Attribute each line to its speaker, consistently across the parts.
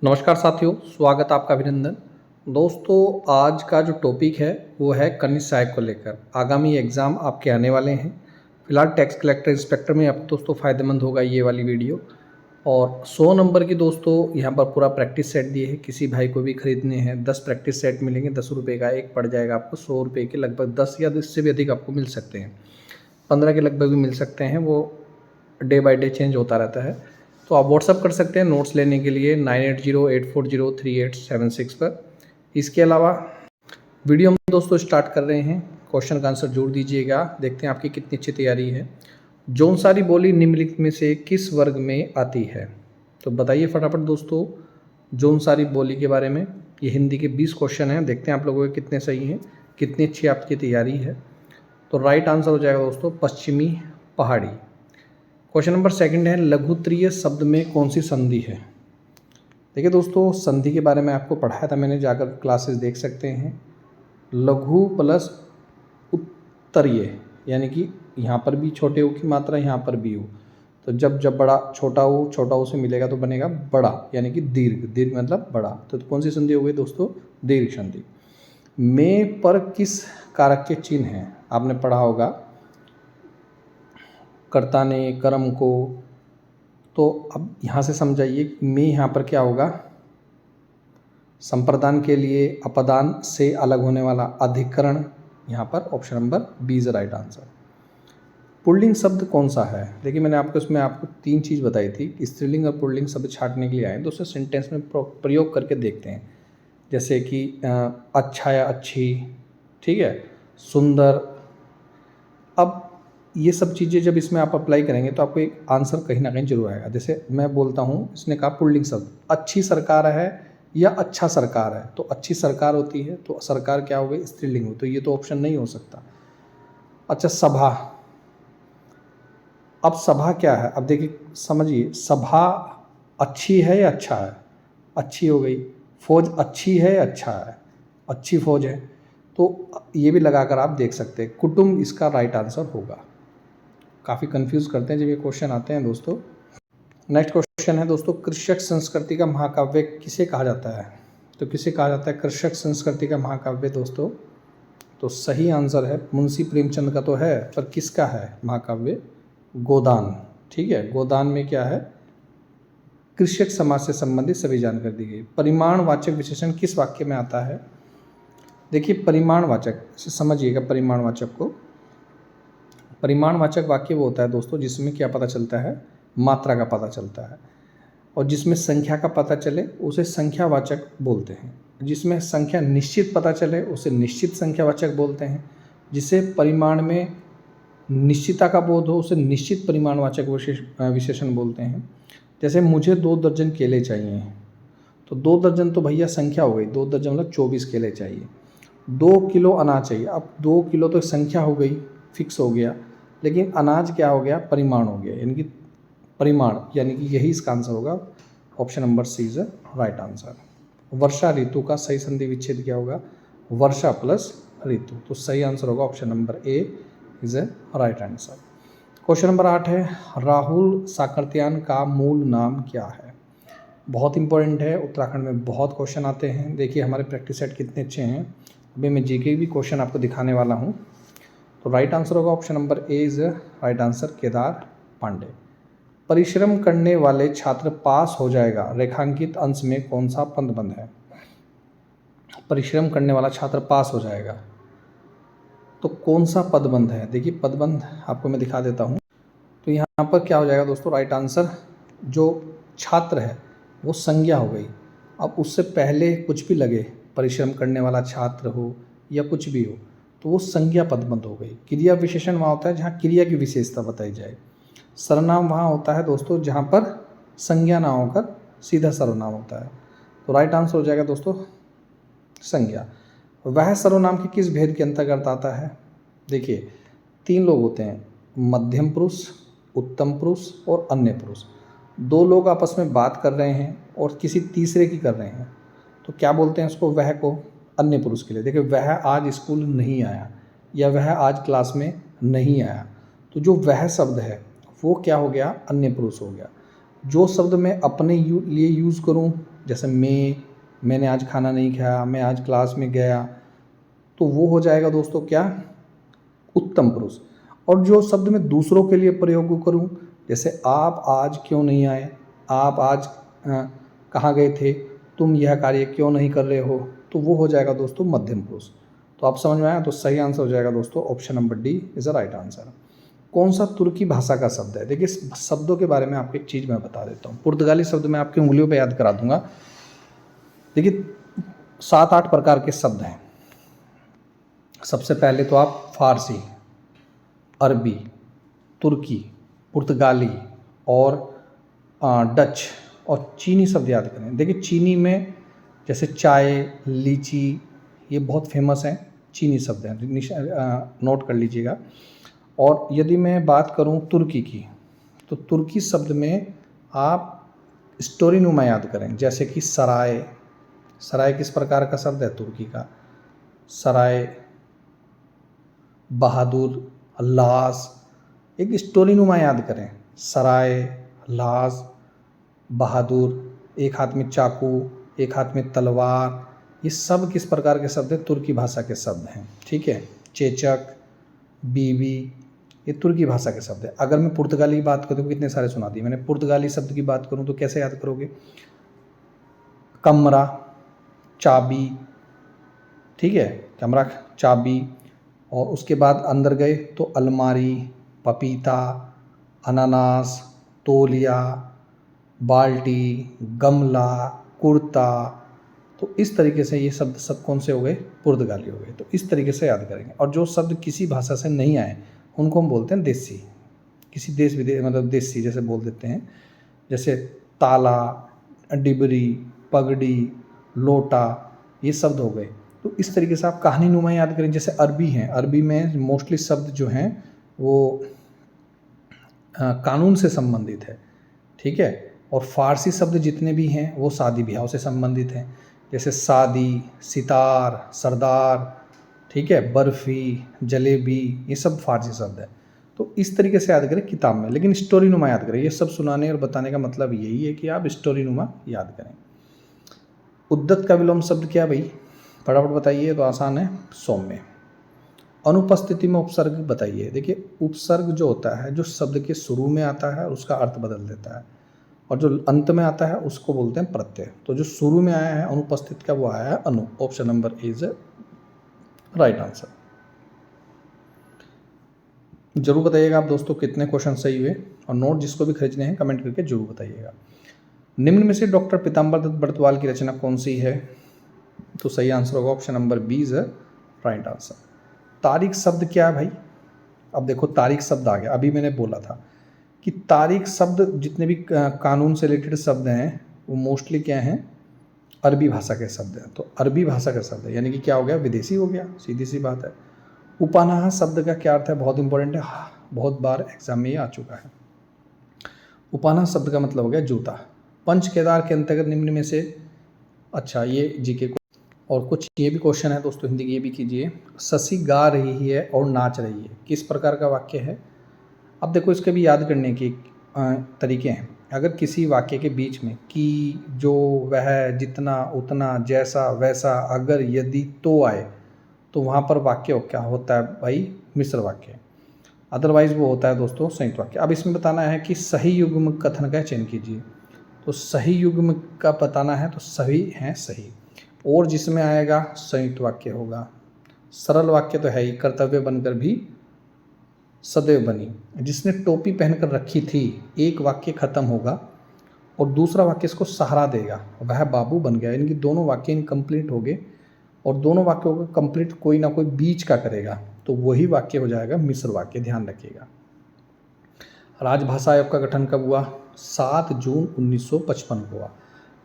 Speaker 1: नमस्कार साथियों, स्वागत आपका अभिनंदन। दोस्तों, आज का जो टॉपिक है वो है कनिष्ठ सहायक को लेकर। आगामी एग्ज़ाम आपके आने वाले हैं। फिलहाल टैक्स कलेक्टर इंस्पेक्टर में अब दोस्तों फ़ायदेमंद होगा ये वाली वीडियो। और 100 नंबर की दोस्तों यहाँ पर पूरा प्रैक्टिस सेट दिए है। किसी भाई को भी खरीदने हैं 10 प्रैक्टिस सेट मिलेंगे। 10 रुपये का एक पड़ जाएगा आपको। 100 रुपये के लगभग 10 या इससे भी अधिक आपको मिल सकते हैं। 15 के लगभग भी मिल सकते हैं। वो डे बाय डे चेंज होता रहता है। तो आप व्हाट्सअप कर सकते हैं नोट्स लेने के लिए 9808403876 पर। इसके अलावा वीडियो हम दोस्तों स्टार्ट कर रहे हैं। क्वेश्चन का आंसर जोड़ दीजिएगा। देखते हैं आपकी कितनी अच्छी तैयारी है। जौनसारी बोली निम्नलिखित में से किस वर्ग में आती है? तो बताइए फटाफट दोस्तों जौनसारी बोली के बारे में। ये हिंदी के 20 क्वेश्चन हैं। देखते हैं आप लोगों के कितने सही हैं, कितनी अच्छी आपकी तैयारी है। तो राइट आंसर हो जाएगा दोस्तों पश्चिमी पहाड़ी। क्वेश्चन नंबर 2 है, लघुत्तरीय शब्द में कौन सी संधि है? देखिए दोस्तों, संधि के बारे में आपको पढ़ाया था मैंने, जाकर क्लासेस देख सकते हैं। लघु प्लस उत्तरीय, यानी कि यहाँ पर भी छोटे ऊ की मात्रा, यहाँ पर भी ऊ। तो जब बड़ा छोटा ऊ से मिलेगा तो बनेगा बड़ा, यानी कि दीर्घ। दीर्घ मतलब बड़ा। तो कौन सी संधि हो गई दोस्तों? दीर्घ संधि। में पर किस कारक के चिन्ह हैं? आपने पढ़ा होगा कर्ता ने, कर्म को। तो अब यहाँ से समझाइए कि में यहाँ पर क्या होगा? संप्रदान के लिए अपदान से अलग होने वाला अधिकरण। यहाँ पर option number B is right answer. पुल्लिंग शब्द कौन सा है? देखिए मैंने आपको इसमें 3 चीज़ बताई थी कि स्त्रीलिंग और पुल्लिंग शब्द छांटने के लिए आए। तो उसे सेंटेंस में प्रयोग करके देखते हैं। जैसे कि अच्छा या अच्छी, ठीक है, सुंदर। अब ये सब चीज़ें जब इसमें आप अप्लाई करेंगे तो आपको एक आंसर कहीं ना कहीं जरूर आएगा। जैसे मैं बोलता हूँ, इसने कहा पुल्लिंग शब्द, अच्छी सरकार है या अच्छा सरकार है। तो अच्छी सरकार होती है तो सरकार क्या हो गई? स्त्रीलिंग हो। तो ये तो ऑप्शन नहीं हो सकता। अच्छा, सभा। अब सभा क्या है? अब देखिए समझिए, सभा अच्छी है या अच्छा है? अच्छी हो गई। फौज अच्छी है या अच्छा है? अच्छी फौज है। तो ये भी लगाकर आप देख सकते हैं। कुटुंब इसका राइट आंसर होगा। काफ़ी कंफ्यूज करते हैं जब ये क्वेश्चन आते हैं दोस्तों। नेक्स्ट क्वेश्चन है दोस्तों, कृषक संस्कृति का महाकाव्य किसे कहा जाता है? तो किसे कहा जाता है कृषक संस्कृति का महाकाव्य दोस्तों? तो सही आंसर है मुंशी प्रेमचंद का तो है, पर किसका है महाकाव्य? गोदान। ठीक है, गोदान में क्या है? कृषक समाज से संबंधित सभी जानकारी दी गई। परिमाणवाचक विशेषण किस वाक्य में आता है? देखिए परिमाणवाचक से समझिएगा। परिमाणवाचक को, परिमाणवाचक वाक्य वो होता है दोस्तों जिसमें क्या पता चलता है? मात्रा का पता चलता है। और जिसमें संख्या का पता चले उसे संख्यावाचक बोलते हैं। जिसमें संख्या निश्चित पता चले उसे निश्चित संख्यावाचक बोलते हैं। जिसे परिमाण में निश्चितता का बोध हो उसे निश्चित परिमाणवाचक विशेषण बोलते हैं। जैसे मुझे 2 दर्जन केले चाहिए, तो 2 दर्जन तो भैया संख्या हो गई। 2 दर्जन मतलब 24 केले चाहिए। 2 किलो अनाज चाहिए। अब 2 किलो तो संख्या हो गई, फिक्स हो गया। लेकिन अनाज क्या हो गया? परिमाण हो गया, यानी कि परिमाण, यानी कि यही इसका आंसर होगा। Option number C is right answer. वर्षा ऋतु का सही संधि विच्छेद क्या होगा? वर्षा प्लस ऋतु। तो सही आंसर होगा option number A is A right answer. Question number 8 है, राहुल साकरत्यान का मूल नाम क्या है? बहुत इंपॉर्टेंट है। उत्तराखंड में बहुत क्वेश्चन आते हैं। देखिए हमारे प्रैक्टिस सेट कितने अच्छे हैं। अभी मैं जीके भी क्वेश्चन आपको दिखाने वाला हूँ। तो राइट आंसर होगा option number A is right answer, Kedar Pandey. परिश्रम करने वाले छात्र पास हो जाएगा रेखांकित अंश में कौन सा पदबंध है? परिश्रम करने वाला छात्र पास हो जाएगा, तो कौन सा पदबंध है? देखिए पदबंध आपको मैं दिखा देता हूँ। तो यहाँ पर क्या हो जाएगा दोस्तों? राइट आंसर, जो छात्र है वो संज्ञा हो गई। अब उससे पहले कुछ भी लगे, परिश्रम करने वाला छात्र हो या कुछ भी हो, तो वो संज्ञा पदबंध हो गई। क्रिया विशेषण वहाँ होता है जहाँ क्रिया की विशेषता बताई जाए। सर्वनाम वहाँ होता है दोस्तों जहाँ पर संज्ञा ना होकर सीधा सर्वनाम होता है। तो राइट आंसर हो जाएगा दोस्तों संज्ञा। वह सर्वनाम के किस भेद के अंतर्गत आता है? देखिए 3 लोग होते हैं, मध्यम पुरुष, उत्तम पुरुष और अन्य पुरुष। 2 लोग आपस में बात कर रहे हैं और किसी तीसरे की कर रहे हैं, तो क्या बोलते हैं उसको? वह को, अन्य पुरुष के लिए। देखिए वह आज स्कूल नहीं आया या वह आज क्लास में नहीं आया, तो जो वह शब्द है वो क्या हो गया? अन्य पुरुष हो गया। जो शब्द मैं अपने लिए यूज़ करूं जैसे मैंने आज खाना नहीं खाया, मैं आज क्लास में गया, तो वो हो जाएगा दोस्तों क्या, उत्तम पुरुष। और जो शब्द मैं दूसरों के लिए प्रयोग करूं, जैसे आप आज क्यों नहीं आए, आप आज कहाँ गए थे, तुम यह कार्य क्यों नहीं कर रहे हो, तो वो हो जाएगा दोस्तों मध्यम पुरुष। तो आप समझ में आया, तो सही आंसर हो जाएगा दोस्तों option number D is the right answer. कौन सा तुर्की भाषा का शब्द है? देखिए शब्दों के बारे में आपको एक चीज़ मैं बता देता हूँ। पुर्तगाली शब्द मैं आपकी उंगलियों पे याद करा दूंगा। देखिए 7-8 प्रकार के शब्द हैं। सबसे पहले तो आप फारसी, अरबी, तुर्की, पुर्तगाली और डच और चीनी शब्द याद करें। देखिए चीनी में जैसे चाय, लीची, ये बहुत फेमस हैं, चीनी शब्द हैं, नोट कर लीजिएगा। और यदि मैं बात करूं तुर्की की, तो तुर्की शब्द में आप स्टोरीनुमा याद करें, जैसे कि सराय। सराय किस प्रकार का शब्द है तुर्की का? सराय, बहादुर, लाज, एक स्टोरीनुमा याद करें। सराय, लाज, बहादुर, एक हाथ में चाकू, एक हाथ में तलवार, ये सब किस प्रकार के शब्द हैं? तुर्की भाषा के शब्द हैं। ठीक है, चेचक, बीवी, ये तुर्की भाषा के शब्द है। अगर मैं पुर्तगाली की बात करूँ तो कितने सारे सुना दिए मैंने। पुर्तगाली शब्द की बात करूँ तो कैसे याद करोगे? कमरा, चाबी, ठीक है, कमरा, चाबी। और उसके बाद अंदर गए तो अलमारी, पपीता, अनानास, तौलिया, बाल्टी, गमला, कुर्ता। तो इस तरीके से ये शब्द सब कौन से हो गए? पुर्तगाली हो गए। तो इस तरीके से याद करेंगे। और जो शब्द किसी भाषा से नहीं आए उनको हम बोलते हैं देसी। किसी देश विदेश मतलब देसी जैसे बोल देते हैं, जैसे ताला, डिबरी, पगड़ी, लोटा, ये शब्द हो गए। तो इस तरीके से आप कहानी नुमा याद करें। जैसे अरबी हैं, अरबी में मोस्टली शब्द जो हैं वो कानून से संबंधित है। ठीक है, और फारसी शब्द जितने भी हैं वो शादी ब्याह से संबंधित हैं, जैसे शादी, सितार, सरदार, ठीक है, बर्फ़ी, जलेबी, ये सब फारसी शब्द है। तो इस तरीके से याद करें किताब में, लेकिन स्टोरी नुमा याद करें। ये सब सुनाने और बताने का मतलब यही है कि आप स्टोरी नुमा याद करें। उद्दत का विलोम शब्द क्या भाई? फटाफट बताइए, तो आसान है, सौम्य। अनुपस्थिति में उपसर्ग बताइए। देखिए उपसर्ग जो होता है, जो शब्द के शुरू में आता है उसका अर्थ बदल देता है, और जो अंत में आता है उसको बोलते हैं प्रत्यय। तो जो शुरू में आया है अनुपस्थित का, वो आया है Anu. Option number A is right answer. जरूर बताइएगा आप दोस्तों कितने क्वेश्चन सही हुए, और नोट जिसको भी खरीदने हैं कमेंट करके जरूर बताइएगा। निम्न में से डॉक्टर पीताम्बर दत्त बर्तवाल की रचना कौन सी है? तो सही आंसर होगा option number B is right answer. तारीख शब्द क्या है भाई? अब देखो तारीख शब्द आ गया। अभी मैंने बोला था कि तारीख शब्द जितने भी कानून से रिलेटेड शब्द हैं वो मोस्टली क्या हैं? अरबी भाषा के शब्द हैं। तो अरबी भाषा का शब्द है, यानी कि क्या हो गया? विदेशी हो गया, सीधी सी बात है। उपानाह शब्द का क्या अर्थ है? बहुत इंपॉर्टेंट है, बहुत बार एग्जाम में ये आ चुका है। उपानाह शब्द का मतलब हो गया जूता। पंच केदार के अंतर्गत निम्न में से, अच्छा ये जीके को, और कुछ ये भी क्वेश्चन है दोस्तों हिंदी की, ये भी कीजिए। शशि गा रही है और नाच रही है, किस प्रकार का वाक्य है? अब देखो इसके भी याद करने के तरीके हैं। अगर किसी वाक्य के बीच में कि, जो, वह, जितना, उतना, जैसा, वैसा, अगर, यदि, तो आए, तो वहाँ पर वाक्य क्या होता है भाई? मिश्र वाक्य। अदरवाइज वो होता है दोस्तों संयुक्त वाक्य। अब इसमें बताना है कि सही युग्म कथन का चयन कीजिए। तो सही युग्म का बताना है तो सभी हैं सही, और जिसमें आएगा संयुक्त वाक्य होगा। सरल वाक्य तो है ही, कर्तव्य बनकर भी सदैव बनी। जिसने टोपी पहनकर रखी थी, एक वाक्य खत्म होगा और दूसरा वाक्य इसको सहारा देगा, वह बाबू बन गया। यानी कि दोनों वाक्य इनकम्प्लीट हो गए, और दोनों वाक्यों का कंप्लीट कोई ना कोई बीच का करेगा, तो वही वाक्य हो जाएगा मिश्र वाक्य। ध्यान रखिएगा। राजभाषा आयोग का गठन कब हुआ? 7 जून 1955 को हुआ,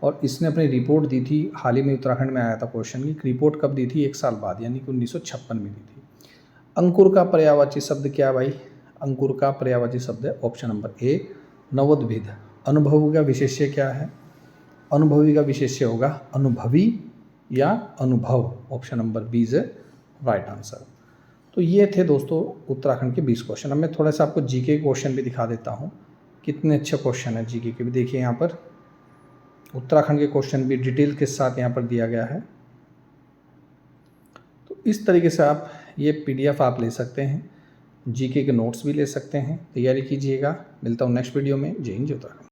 Speaker 1: और इसने अपनी रिपोर्ट दी थी, हाल ही में उत्तराखंड में आया था क्वेश्चन की, रिपोर्ट कब दी थी? 1 साल बाद, यानी कि 1956 में दी थी। अंकुर का पर्यायवाची शब्द क्या भाई? अंकुर का पर्यायवाची शब्द है ऑप्शन नंबर ए नवोद्भिद। अनुभव का विशेष्य क्या है? अनुभवी का विशेष्य होगा अनुभवी या अनुभव। Option number B is right answer. तो ये थे दोस्तों उत्तराखंड के 20 क्वेश्चन। अब मैं थोड़ा सा आपको जीके क्वेश्चन भी दिखा देता हूँ, कितने अच्छे क्वेश्चन है जीके के भी। देखिए यहाँ पर उत्तराखंड के क्वेश्चन भी डिटेल के साथ यहाँ पर दिया गया है। तो इस तरीके से आप ये PDF आप ले सकते हैं, जीके के नोट्स भी ले सकते हैं। तैयारी कीजिएगा। मिलता हूँ नेक्स्ट वीडियो में। जय हिंद, जय उत्तराखंड।